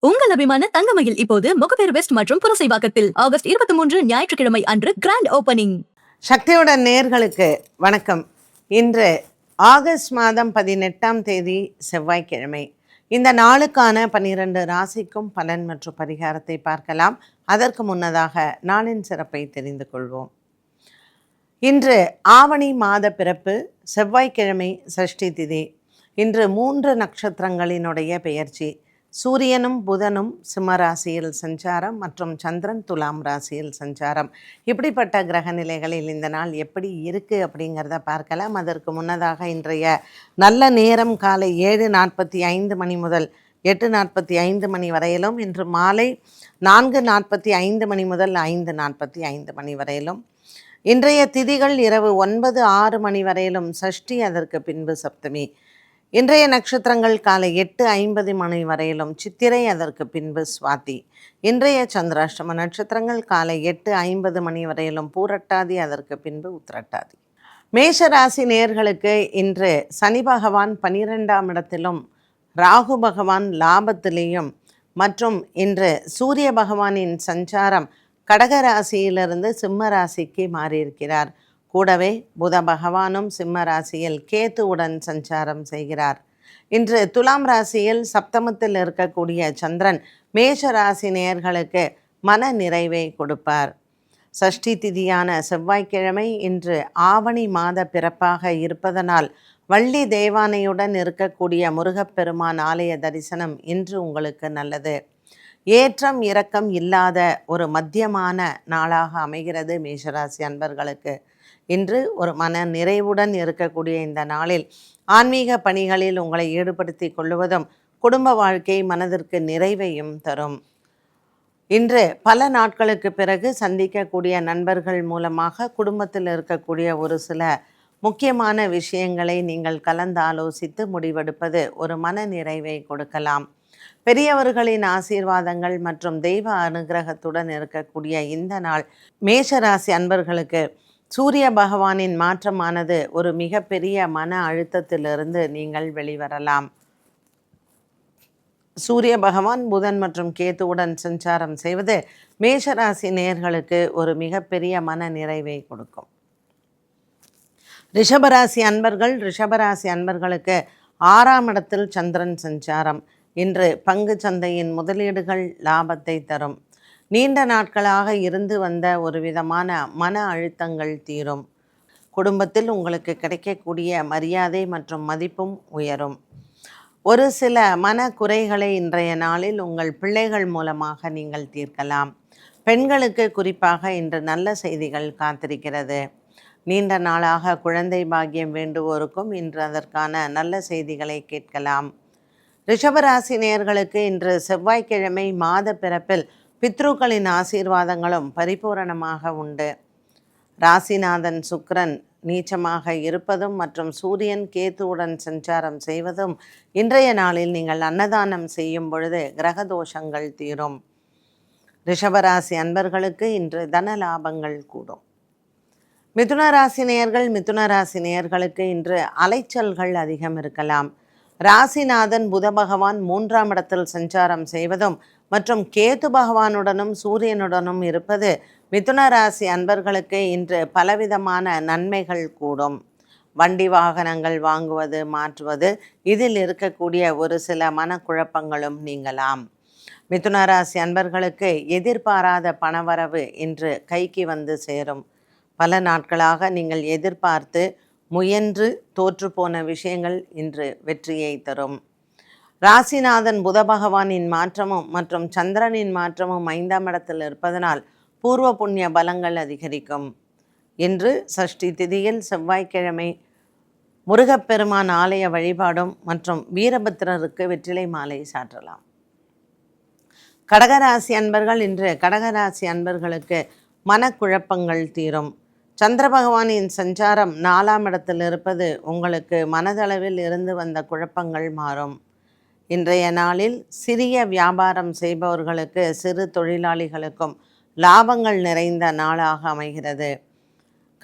உங்கள் அபிமான தங்கமயில் இப்போது முகப்பேர் வெஸ்ட் மற்றும் புரசைவாக்கத்தில் ஆகஸ்ட் 23 ஞாயிற்றுக்கிழமை அன்று கிராண்ட் ஓபனிங். சக்தியுடன் நேயர்களுக்கு வணக்கம். இன்று ஆகஸ்ட் மாதம் 18ஆம் தேதி செவ்வாய்க்கிழமை. இந்த நாளுக்கான 12 ராசிக்கும் பலன் மற்றும் பரிகாரத்தை பார்க்கலாம். அதற்கு முன்னதாக நாளின் சிறப்பை தெரிந்து கொள்வோம். இன்று ஆவணி மாத பிறப்பு, செவ்வாய்க்கிழமை, சஷ்டி திதி. இன்று 3 நட்சத்திரங்களினுடைய பெயர்ச்சி. சூரியனும் புதனும் சிம்மராசியில் சஞ்சாரம் மற்றும் சந்திரன் துலாம் ராசியில் சஞ்சாரம். இப்படிப்பட்ட கிரக நிலைகளில் இந்த நாள் எப்படி இருக்குது அப்படிங்கிறத பார்க்கலாம். அதற்கு முன்னதாக இன்றைய நல்ல நேரம் காலை 7:45 மணி முதல் 8:45 மணி வரையிலும், இன்று மாலை 4:45 மணி முதல் 5:45 மணி வரையிலும், இன்றைய திதிகள் இரவு 9:06 மணி வரையிலும் சஷ்டி, அதற்கு பின்பு சப்தமி. இன்றைய நட்சத்திரங்கள் காலை 8:50 மணி வரையிலும் சித்திரை, அதற்கு பின்பு சுவாதி. இன்றைய சந்திராஷ்டம நட்சத்திரங்கள் காலை 8:50 மணி வரையிலும் பூரட்டாதி, அதற்கு பின்பு உத்திரட்டாதி. மேஷ ராசி நேயர்களுக்கு இன்று சனி பகவான் 12ஆம் இடத்திலும், ராகு பகவான் லாபத்திலேயும் மற்றும் இன்று சூரிய பகவானின் சஞ்சாரம் கடக ராசியிலிருந்து சிம்ம ராசிக்கு மாறியிருக்கிறார். கூடவே புத பகவானும் சிம்ம ராசியில் கேத்துவுடன் சஞ்சாரம் செய்கிறார். இன்று துலாம் ராசியில் சப்தமத்தில் இருக்கக்கூடிய சந்திரன் மேஷ ராசி நேயர்களுக்கு மன நிறைவை கொடுப்பார். சஷ்டி திதியான செவ்வாய்க்கிழமை இன்று ஆவணி மாத பிறப்பாக இருப்பதனால் வள்ளி தேவானையுடன் இருக்கக்கூடிய முருகப்பெருமான் ஆலய தரிசனம் இன்று உங்களுக்கு நல்லது. ஏற்றம் இறக்கம் இல்லாத ஒரு மத்தியமான நாளாக அமைகிறது மேஷராசி அன்பர்களுக்கு. இன்று ஒரு மன நிறைவுடன் இருக்கக்கூடிய இந்த நாளில் ஆன்மீக பணிகளில் உங்களை ஈடுபடுத்தி கொள்வதும் குடும்ப வாழ்க்கை மனதிற்கு நிறைவையும் தரும். இன்று பல நாட்களுக்கு பிறகு சந்திக்கக்கூடிய நண்பர்கள் மூலமாக குடும்பத்தில் இருக்கக்கூடிய ஒரு சில முக்கியமான விஷயங்களை நீங்கள் கலந்து ஆலோசித்து முடிவெடுப்பது ஒரு மன நிறைவை கொடுக்கலாம். பெரியவர்களின் ஆசீர்வாதங்கள் மற்றும் தெய்வ அனுகிரகத்துடன் இருக்கக்கூடிய இந்த நாள் மேஷராசி அன்பர்களுக்கு சூரிய பகவானின் மாற்றமானது ஒரு மிகப்பெரிய மன அழுத்தத்திலிருந்து நீங்கள் வெளிவரலாம். சூரிய பகவான் புதன் மற்றும் கேத்துவுடன் சஞ்சாரம் செய்வது மேஷராசி நேயர்களுக்கு ஒரு மிகப்பெரிய மன நிறைவை கொடுக்கும். ரிஷபராசி அன்பர்களுக்கு 6ஆம் இடத்தில் சந்திரன் சஞ்சாரம். இன்று பங்கு சந்தையின் முதலீடுகள் லாபத்தை தரும். நீண்ட நாட்களாக இருந்து வந்த ஒரு விதமான மன அழுத்தங்கள் தீரும். குடும்பத்தில் உங்களுக்கு கிடைக்கக்கூடிய மரியாதை மற்றும் மதிப்பும் உயரும். ஒரு சில மன குறைகளை இன்றைய நாளில் உங்கள் பிள்ளைகள் மூலமாக நீங்கள் தீர்க்கலாம். பெண்களுக்கு குறிப்பாக இன்று நல்ல செய்திகள் காத்திருக்கிறது. நீண்ட நாளாக குழந்தை பாக்கியம் வேண்டுவோருக்கும் இன்று அதற்கான நல்ல செய்திகளை கேட்கலாம். ரிஷபராசி நேயர்களுக்கு இன்று செவ்வாய்க்கிழமை மாத பிறப்பில் பித்ருக்களின் ஆசீர்வாதங்களும் பரிபூரணமாக உண்டு. ராசிநாதன் சுக்கிரன் நீச்சமாக இருப்பதும் மற்றும் சூரியன் கேத்துவுடன் சஞ்சாரம் செய்வதும் இன்றைய நாளில் நீங்கள் அன்னதானம் செய்யும் பொழுது கிரகதோஷங்கள் தீரும். ரிஷபராசி அன்பர்களுக்கு இன்று தன லாபங்கள் கூடும். மிதுனராசி நேயர்களுக்கு இன்று அலைச்சல்கள் அதிகம் இருக்கலாம். ராசிநாதன் புத பகவான் 3ஆம் இடத்தில் சஞ்சாரம் செய்வதும் மற்றும் கேது பகவானுடனும் சூரியனுடனும் இருப்பது மிதுன ராசி அன்பர்களுக்கு இன்று பலவிதமான நன்மைகள் கூடும். வண்டி வாகனங்கள் வாங்குவது, மாற்றுவது, இதில் இருக்கக்கூடிய ஒரு சில மனக்குழப்பங்களும் நீங்கலாம். மிதுன ராசி அன்பர்களுக்கு எதிர்பாராத பணவரவு இன்று கைக்கு வந்து சேரும். பல நாட்களாக நீங்கள் எதிர்பார்த்து முயன்று தோற்றுப்போன விஷயங்கள் இன்று வெற்றியை தரும். ராசிநாதன் புத பகவானின் மாற்றமும் மற்றும் சந்திரனின் மாற்றமும் 5ஆம் இடத்தில் இருப்பதனால் பூர்வ புண்ணிய பலங்கள் அதிகரிக்கும். இன்று சஷ்டி திதியில் செவ்வாய்க்கிழமை முருகப்பெருமான் ஆலய வழிபாடும் மற்றும் வீரபத்திரருக்கு வெற்றிலை மாலை சாற்றலாம். இன்று கடகராசி அன்பர்களுக்கு மனக்குழப்பங்கள் தீரும். சந்திர பகவானின் சஞ்சாரம் 4ஆம் இடத்தில் இருப்பது உங்களுக்கு மனதளவில் இருந்து வந்த குழப்பங்கள் மாறும். இன்றைய நாளில் சிறிய வியாபாரம் செய்பவர்களுக்கு, சிறு தொழிலாளிகளுக்கும் லாபங்கள் நிறைந்த நாளாக அமைகிறது.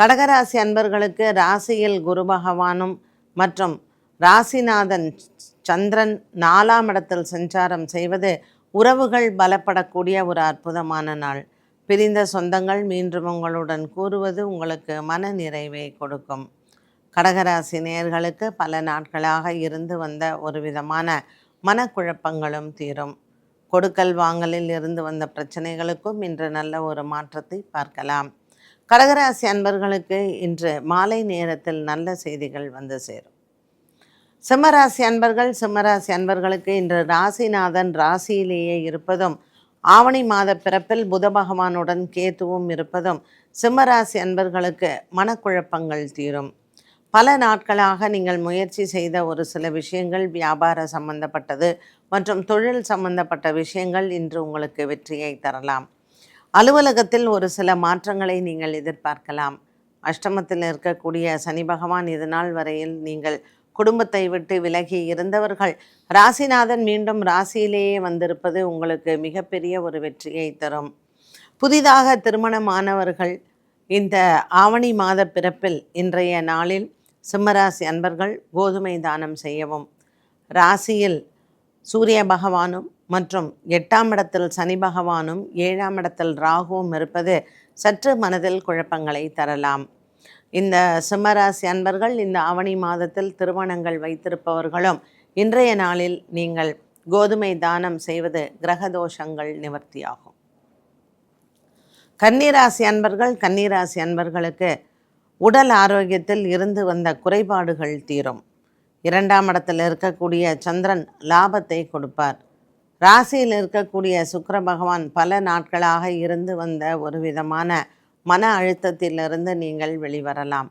கடகராசி அன்பர்களுக்கு ராசியில் குரு பகவானும் மற்றும் ராசிநாதன் சந்திரன் 4ஆம் இடத்தில் சஞ்சாரம் செய்வது உறவுகள் பலப்படக்கூடிய ஒரு அற்புதமான நாள். பிரிந்த சொந்தங்கள் மீண்டும் உங்களுடன் கூறுவது உங்களுக்கு மன நிறைவை கொடுக்கும். கடகராசி நேயர்களுக்கு பல நாட்களாக இருந்து வந்த ஒரு விதமான மனக்குழப்பங்களும் தீரும். கொடுக்கல் வாங்கலில் இருந்து வந்த பிரச்சனைகளுக்கும் இன்று நல்ல ஒரு மாற்றத்தை பார்க்கலாம். கடகராசி அன்பர்களுக்கு இன்று மாலை நேரத்தில் நல்ல செய்திகள் வந்து சேரும். சிம்மராசி அன்பர்களுக்கு இன்று ராசிநாதன் ராசியிலேயே இருப்பதும் ஆவணி மாத பிறப்பில் புத பகவானுடன் கேத்துவும் இருப்பதும் சிம்மராசி அன்பர்களுக்கு மனக்குழப்பங்கள் தீரும். பல நாட்களாக நீங்கள் முயற்சி செய்த ஒரு சில விஷயங்கள், வியாபார சம்பந்தப்பட்டது மற்றும் தொழில் சம்பந்தப்பட்ட விஷயங்கள் இன்று உங்களுக்கு வெற்றியை தரலாம். அலுவலகத்தில் ஒரு சில மாற்றங்களை நீங்கள் எதிர்பார்க்கலாம். அஷ்டமத்தில் இருக்கக்கூடிய சனி பகவான் இதுநாள் வரையில் நீங்கள் குடும்பத்தை விட்டு விலகி இருந்தவர்கள் ராசிநாதன் மீண்டும் ராசியிலேயே வந்திருப்பது உங்களுக்கு மிகப்பெரிய ஒரு வெற்றியை தரும். புதிதாக திருமணமானவர்கள் இந்த ஆவணி மாத பிறப்பில் இன்றைய நாளில் சிம்மராசி அன்பர்கள் கோதுமை தானம் செய்யவும். ராசியில் சூரிய பகவானும் மற்றும் 8ஆம் இடத்தில் சனி பகவானும் 7ஆம் இடத்தில் ராகுவும் இருப்பது சற்று மனதில் குழப்பங்களை தரலாம். இந்த சிம்மராசி அன்பர்கள் இந்த ஆவணி மாதத்தில் திருமணங்கள் வைத்திருப்பவர்களும் இன்றைய நாளில் நீங்கள் கோதுமை தானம் செய்வது கிரகதோஷங்கள் நிவர்த்தியாகும். கன்னிராசி அன்பர்களுக்கு உடல் ஆரோக்கியத்தில் இருந்து வந்த குறைபாடுகள் தீரும். 2ஆம் இடத்தில் இருக்கக்கூடிய சந்திரன் லாபத்தை கொடுப்பார். ராசியில் இருக்கக்கூடிய சுக்கிர பகவான் பல நாட்களாக இருந்து வந்த ஒரு விதமான மன அழுத்தத்திலிருந்து நீங்கள் வெளிவரலாம்.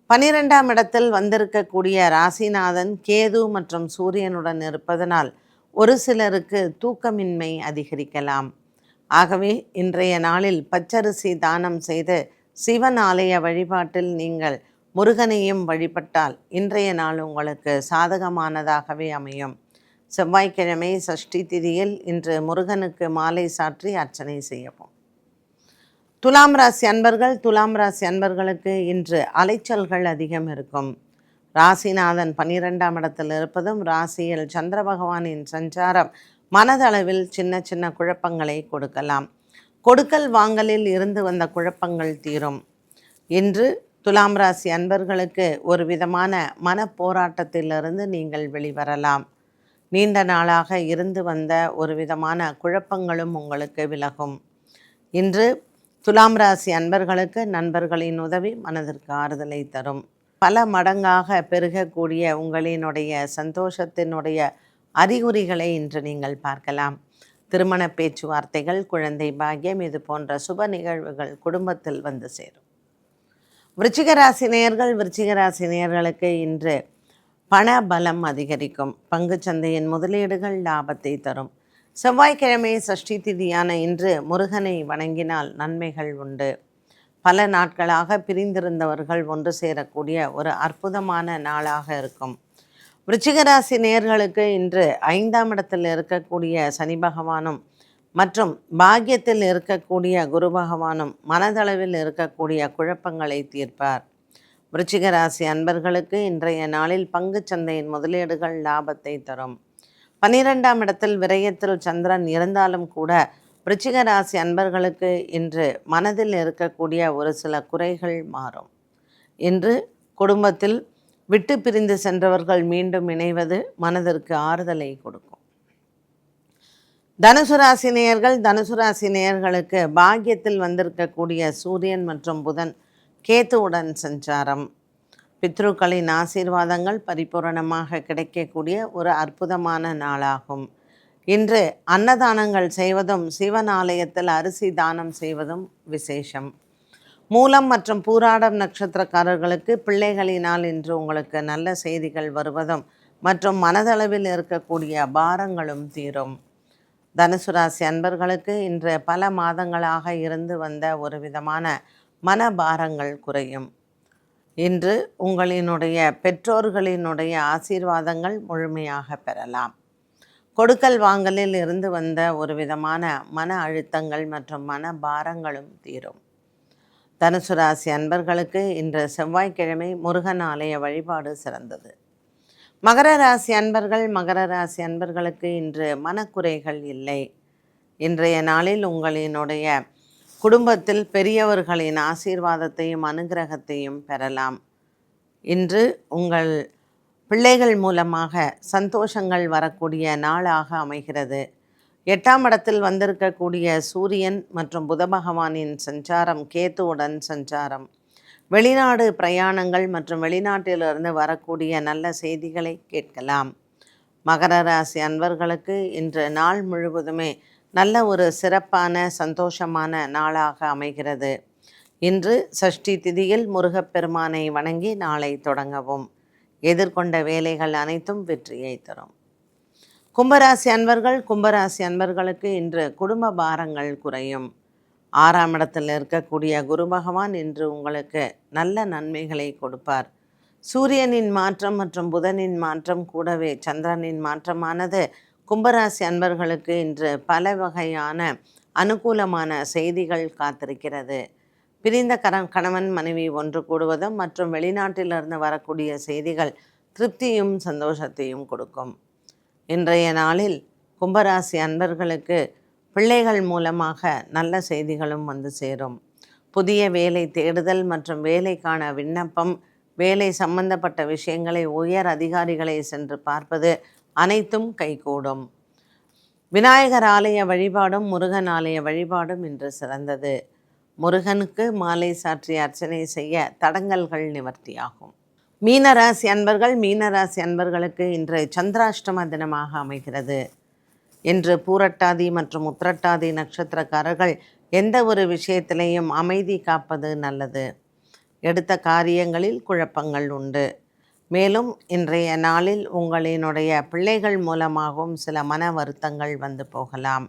12ஆம் இடத்தில் வந்திருக்கக்கூடிய ராசிநாதன் கேது மற்றும் சூரியனுடன் இருப்பதனால் ஒரு சிலருக்கு தூக்கமின்மை அதிகரிக்கலாம். ஆகவே இன்றைய நாளில் பச்சரிசி தானம் செய்து சிவன் ஆலய வழிபாட்டில் நீங்கள் முருகனையும் வழிபட்டால் இன்றைய நாள் உங்களுக்கு சாதகமானதாகவே அமையும். செவ்வாய்க்கிழமை சஷ்டி திதியில் இன்று முருகனுக்கு மாலை சாற்றி அர்ச்சனை செய்யவும். துலாம் ராசி அன்பர்களுக்கு இன்று அலைச்சல்கள் அதிகம் இருக்கும். ராசிநாதன் 12ஆம் இடத்தில் இருப்பதும் ராசியில் சந்திர பகவானின் சஞ்சாரம் மனதளவில் சின்ன சின்ன குழப்பங்களை கொடுக்கலாம். கொடுக்கல் வாங்கலில் இருந்து வந்த குழப்பங்கள் தீரும். இன்று துலாம் ராசி அன்பர்களுக்கு ஒரு விதமான மனப்போராட்டத்திலிருந்து நீங்கள் வெளிவரலாம். நீண்ட நாளாக இருந்து வந்த ஒரு விதமான குழப்பங்களும் உங்களுக்கு விலகும். இன்று துலாம் ராசி அன்பர்களுக்கு நண்பர்களின் உதவி மனதிற்கு ஆறுதலை தரும். பல மடங்காக பெருகக்கூடிய உங்களினுடைய சந்தோஷத்தினுடைய அறிகுறிகளை இன்று நீங்கள் பார்க்கலாம். திருமண பேச்சுவார்த்தைகள், குழந்தை பாக்கியம், இது போன்ற சுப நிகழ்வுகள் குடும்பத்தில் வந்து சேரும். விருச்சிக ராசி நேயர்களுக்கு இன்று பண பலம் அதிகரிக்கும். பங்குச்சந்தையின் முதலீடுகள் லாபத்தை தரும். செவ்வாய்க்கிழமை சஷ்டி திதியான இன்று முருகனை வணங்கினால் நன்மைகள் உண்டு. பல நாட்களாக பிரிந்திருந்தவர்கள் ஒன்று சேரக்கூடிய ஒரு அற்புதமான நாளாக இருக்கும். விருச்சிக ராசி நேயர்களுக்கு இன்று 5ஆம் இடத்தில் இருக்கக்கூடிய சனி பகவானும் மற்றும் பாக்கியத்தில் இருக்கக்கூடிய குரு பகவானும் மனதளவில் இருக்கக்கூடிய குழப்பங்களை தீர்ப்பார். விருச்சிக ராசி அன்பர்களுக்கு இன்றைய நாளில் பங்குச்சந்தையின் முதலீடுகள் லாபத்தை தரும். 12ஆம் இடத்தில் விரயத்தில் சந்திரன் இருந்தாலும் கூட விருச்சிக ராசி அன்பர்களுக்கு இன்று மனதில் இருக்கக்கூடிய ஒரு சில குறைகள் மாறும். இன்று குடும்பத்தில் விட்டு பிரிந்து சென்றவர்கள் மீண்டும் இணைவது மனதிற்கு ஆறுதலை கொடுக்கும். தனுசு ராசி நேயர்களுக்கு பாக்கியத்தில் வந்திருக்கக்கூடிய சூரியன் மற்றும் புதன் கேத்துவுடன் சஞ்சாரம் பித்ருக்களின் ஆசீர்வாதங்கள் பரிபூரணமாக கிடைக்கக்கூடிய ஒரு அற்புதமான நாளாகும். இன்று அன்னதானங்கள் செய்வதும் சிவன் ஆலயத்தில் அரிசி தானம் செய்வதும் விசேஷம். மூலம் மற்றும் பூராடம் நட்சத்திரக்காரர்களுக்கு பிள்ளைகளினால் இன்று உங்களுக்கு நல்ல செய்திகள் வருவதும் மற்றும் மனதளவில் இருக்கக்கூடிய பாரங்களும் தீரும். தனுசு ராசி அன்பர்களுக்கு இன்று பல மாதங்களாக இருந்து வந்த ஒரு விதமான மனபாரங்கள் குறையும். இன்று உங்களினுடைய பெற்றோர்களினுடைய ஆசீர்வாதங்கள் முழுமையாக பெறலாம். கொடுக்கல் வாங்கலில் இருந்து வந்த ஒரு விதமான மன அழுத்தங்கள் மற்றும் மன பாரங்களும் தீரும். தனுசு ராசி அன்பர்களுக்கு இன்று செவ்வாய்க்கிழமை முருகன் ஆலய வழிபாடு சிறந்தது. மகர ராசி அன்பர்கள், மகர ராசி அன்பர்களுக்கு இன்று மனக்குறைகள் இல்லை. இன்றைய நாளில் உங்களினுடைய குடும்பத்தில் பெரியவர்களின் ஆசீர்வாதத்தையும் அனுகிரகத்தையும் பெறலாம். இன்று உங்கள் பிள்ளைகள் மூலமாக சந்தோஷங்கள் வரக்கூடிய நாளாக அமைகிறது. 8ஆம் இடத்தில் வந்திருக்கக்கூடிய சூரியன் மற்றும் புத பகவானின் சஞ்சாரம், கேத்துவுடன் சஞ்சாரம், வெளிநாடு பிரயாணங்கள் மற்றும் வெளிநாட்டிலிருந்து வரக்கூடிய நல்ல செய்திகளை கேட்கலாம். மகர ராசி அன்பர்களுக்கு இன்று நாள் முழுவதுமே நல்ல ஒரு சிறப்பான சந்தோஷமான நாளாக அமைகிறது. இன்று சஷ்டி திதியில் முருகப்பெருமானை வணங்கி நாளை தொடங்கவும். எதிர்கொண்ட வேலைகள் அனைத்தும் வெற்றியை தரும். கும்பராசி அன்பர்கள், கும்பராசி அன்பர்களுக்கு இன்று குடும்ப பாரங்கள் குறையும். 6ஆம் இடத்தில் இருக்கக்கூடிய குரு பகவான் இன்று உங்களுக்கு நல்ல நன்மைகளை கொடுப்பார். சூரியனின் மாற்றம் மற்றும் புதனின் மாற்றம் கூடவே சந்திரனின் மாற்றமானது கும்பராசி அன்பர்களுக்கு இன்று பல வகையான அனுகூலமான செய்திகள் காத்திருக்கிறது. பிரிந்த கணவன் மனைவி ஒன்று கூடுவதும் மற்றும் வெளிநாட்டிலிருந்து வரக்கூடிய செய்திகள் திருப்தியும் சந்தோஷத்தையும் கொடுக்கும். இன்றைய நாளில் கும்பராசி அன்பர்களுக்கு பிள்ளைகள் மூலமாக நல்ல செய்திகளும் வந்து சேரும். புதிய வேலை தேடுதல் மற்றும் வேலைக்கான விண்ணப்பம், வேலை சம்பந்தப்பட்ட விஷயங்களை உயர் அதிகாரிகளை சென்று பார்ப்பது அனைத்தும் கைகூடும். விநாயகர் ஆலய வழிபாடும் முருகன் ஆலய வழிபாடும் இன்று சிறந்தது. முருகனுக்கு மாலை சாற்றி அர்ச்சனை செய்ய தடங்கல்கள் நிவர்த்தியாகும். மீனராசி அன்பர்கள், மீனராசி அன்பர்களுக்கு இன்று சந்திராஷ்டம தினமாக அமைகிறது. இன்று பூரட்டாதி மற்றும் உத்திரட்டாதி நட்சத்திரக்காரர்கள் எந்த ஒரு விஷயத்திலையும் அமைதி காப்பது நல்லது. எடுத்த காரியங்களில் குழப்பங்கள் உண்டு. மேலும் இன்றைய நாளில் உங்களினுடைய பிள்ளைகள் மூலமாகவும் சில மன வருத்தங்கள் வந்து போகலாம்.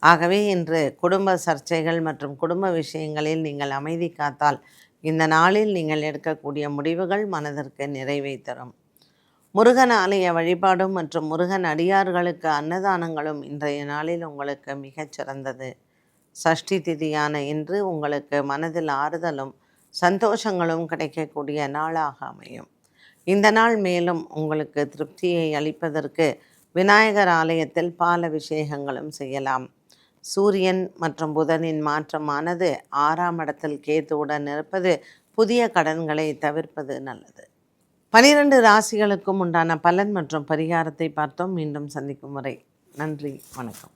ஆகவே இன்று குடும்ப சர்ச்சைகள் மற்றும் குடும்ப விஷயங்களில் நீங்கள் அமைதி காத்தால் இந்த நாளில் நீங்கள் எடுக்கக்கூடிய முடிவுகள் மனதிற்கு நிறைவை தரும். முருகன் ஆலய வழிபாடும் மற்றும் முருகன் அடியார்களுக்கு அன்னதானங்களும் இன்றைய நாளில் உங்களுக்கு மிகச்சிறந்தது. சஷ்டி திதியான இன்று உங்களுக்கு மனதில் ஆறுதலும் சந்தோஷங்களும் கிடைக்கக்கூடிய நாளாக அமையும். இந்த நாள் மேலும் உங்களுக்கு திருப்தியை அளிப்பதற்கு விநாயகர் ஆலயத்தில் பால் அபிஷேகங்களும் செய்யலாம். சூரியன் மற்றும் புதனின் மாற்றமானது 6ஆம் இடத்தில் கேத்துவுடன் இருப்பது புதிய கடன்களை தவிர்ப்பது நல்லது. 12 ராசிகளுக்கும் உண்டான பலன் மற்றும் பரிகாரத்தை பார்த்தோம். மீண்டும் சந்திக்கும் வரை நன்றி, வணக்கம்.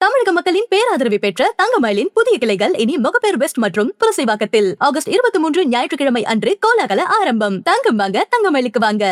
தமிழக மக்களின் பேராதரவை பெற்ற தங்கமயிலின் புதிய கிளைகள் இனி முகப்பேர் வெஸ்ட் மற்றும் புரசைவாக்கத்தில் ஆகஸ்ட் 23 ஞாயிற்றுக்கிழமை அன்று கோலாகல ஆரம்பம். தங்கம் வாங்க, தங்கமயிலுக்கு வாங்க.